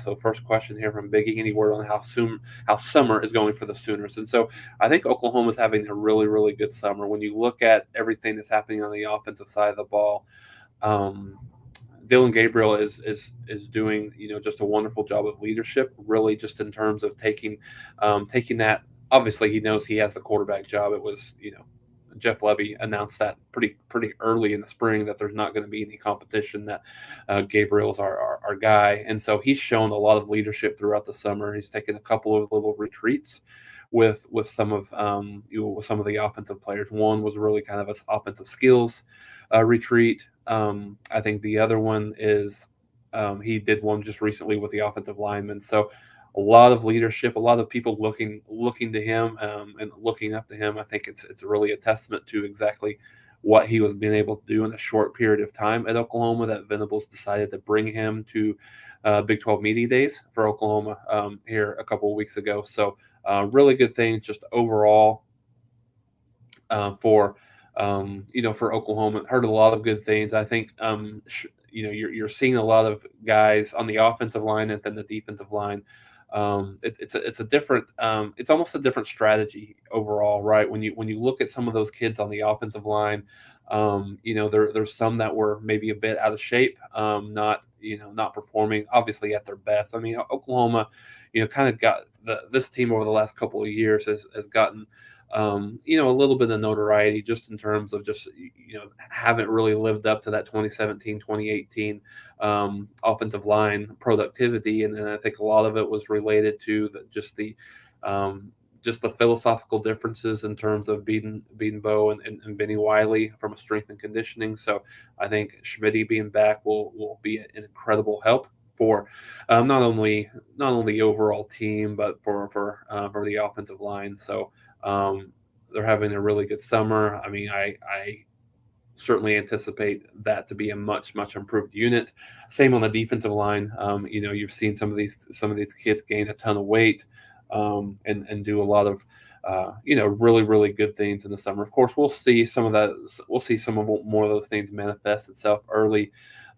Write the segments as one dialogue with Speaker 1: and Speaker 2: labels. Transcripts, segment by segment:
Speaker 1: So first question here from Biggie: any word on how summer is going for the Sooners? And so I think Oklahoma's having a really really good summer. When you look at everything that's happening on the offensive side of the ball, um, Dillon Gabriel is doing just a wonderful job of leadership, really just in terms of taking that. Obviously, he knows he has the quarterback job. It was Jeff Levy announced that pretty early in the spring that there's not going to be any competition. That Gabriel's our guy, and so he's shown a lot of leadership throughout the summer. He's taken a couple of little retreats with some of with some of the offensive players. One was really kind of an offensive skills retreat. I think the other one is he did one just recently with the offensive linemen. So a lot of leadership, a lot of people looking to him and looking up to him. I think it's really a testament to exactly what he was being able to do in a short period of time at Oklahoma that Venables decided to bring him to Big 12 Media Days for Oklahoma here a couple of weeks ago. So really good things just overall for for Oklahoma. Heard a lot of good things. I think you're seeing a lot of guys on the offensive line and then the defensive line. It's a different it's almost a different strategy overall, right? When you look at some of those kids on the offensive line, there's some that were maybe a bit out of shape, not performing obviously at their best. I mean, Oklahoma, kind of got this team over the last couple of years has gotten a little bit of notoriety just in terms of just haven't really lived up to that 2017 2018 offensive line productivity, and then I think a lot of it was related to just the philosophical differences in terms of beating Bo and Benny Wiley from a strength and conditioning. So I think Schmidt being back will be an incredible help for not only the overall team but for the offensive line. So they're having a really good summer. I mean, I certainly anticipate that to be a much improved unit. Same on the defensive line. You've seen some of these kids gain a ton of weight and do a lot of really good things in the summer. Of course, we'll see some of that. We'll see some of more of those things manifest itself early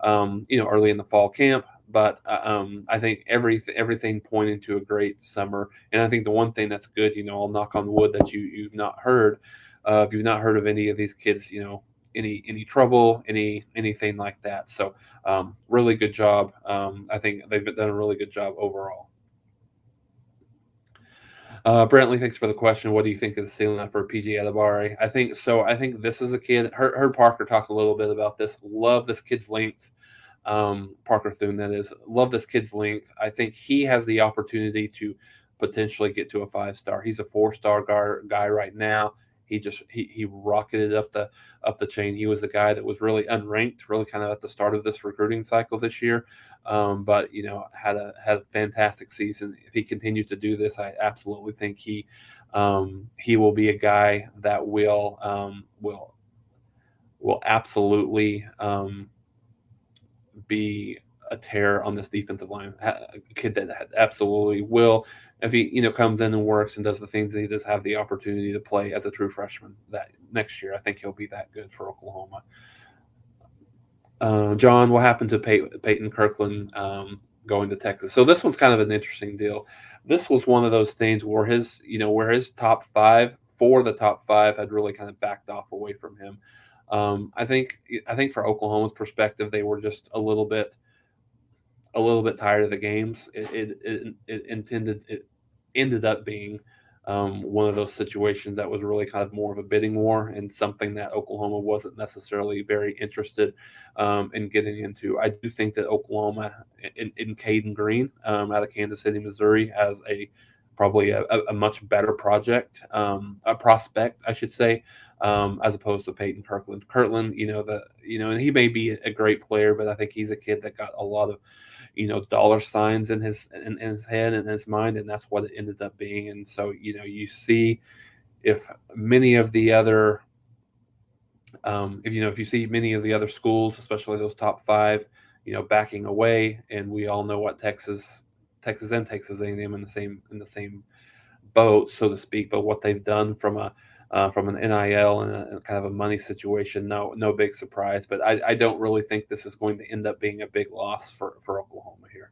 Speaker 1: in the fall camp. But I think everything pointing to a great summer. And I think the one thing that's good, I'll knock on wood that you've not heard, if you've not heard of any of these kids, any trouble, anything like that. So really good job. I think they've done a really good job overall. Brantley, thanks for the question. What do you think is the ceiling for PG Adibari? I think so. I think this is a kid. Heard Parker talk a little bit about this. Love this kid's length. Parker Thune, that is. Love this kid's length. I think he has the opportunity to potentially get to a 5-star. He's a 4-star guy right now. He rocketed up the chain. He was the guy that was really unranked, really kind of at the start of this recruiting cycle this year. But had a fantastic season. If he continues to do this, I absolutely think he will be a guy that will absolutely be a tear on this defensive line. A kid that absolutely will, if he comes in and works and does the things that he does have the opportunity to play as a true freshman that next year. I think he'll be that good for Oklahoma. John, what happened to Peyton Kirkland going to Texas? So this one's kind of an interesting deal. This was one of those things where his top five had really kind of backed off away from him. I think for Oklahoma's perspective, they were just a little bit tired of the games. It ended up being one of those situations that was really kind of more of a bidding war and something that Oklahoma wasn't necessarily very interested in getting into. I do think that Oklahoma in Caden Green out of Kansas City, Missouri, has probably a much better prospect, I should say, as opposed to Peyton Kirkland. Kirkland, and he may be a great player, but I think he's a kid that got a lot of dollar signs in his head and his mind, and that's what it ended up being. And so you see if many of the other if you see many of the other schools, especially those top five, backing away, and we all know what Texas and Texas A&M in the same boat, so to speak. But what they've done from an NIL and a kind of a money situation, no big surprise. But I don't really think this is going to end up being a big loss for Oklahoma here.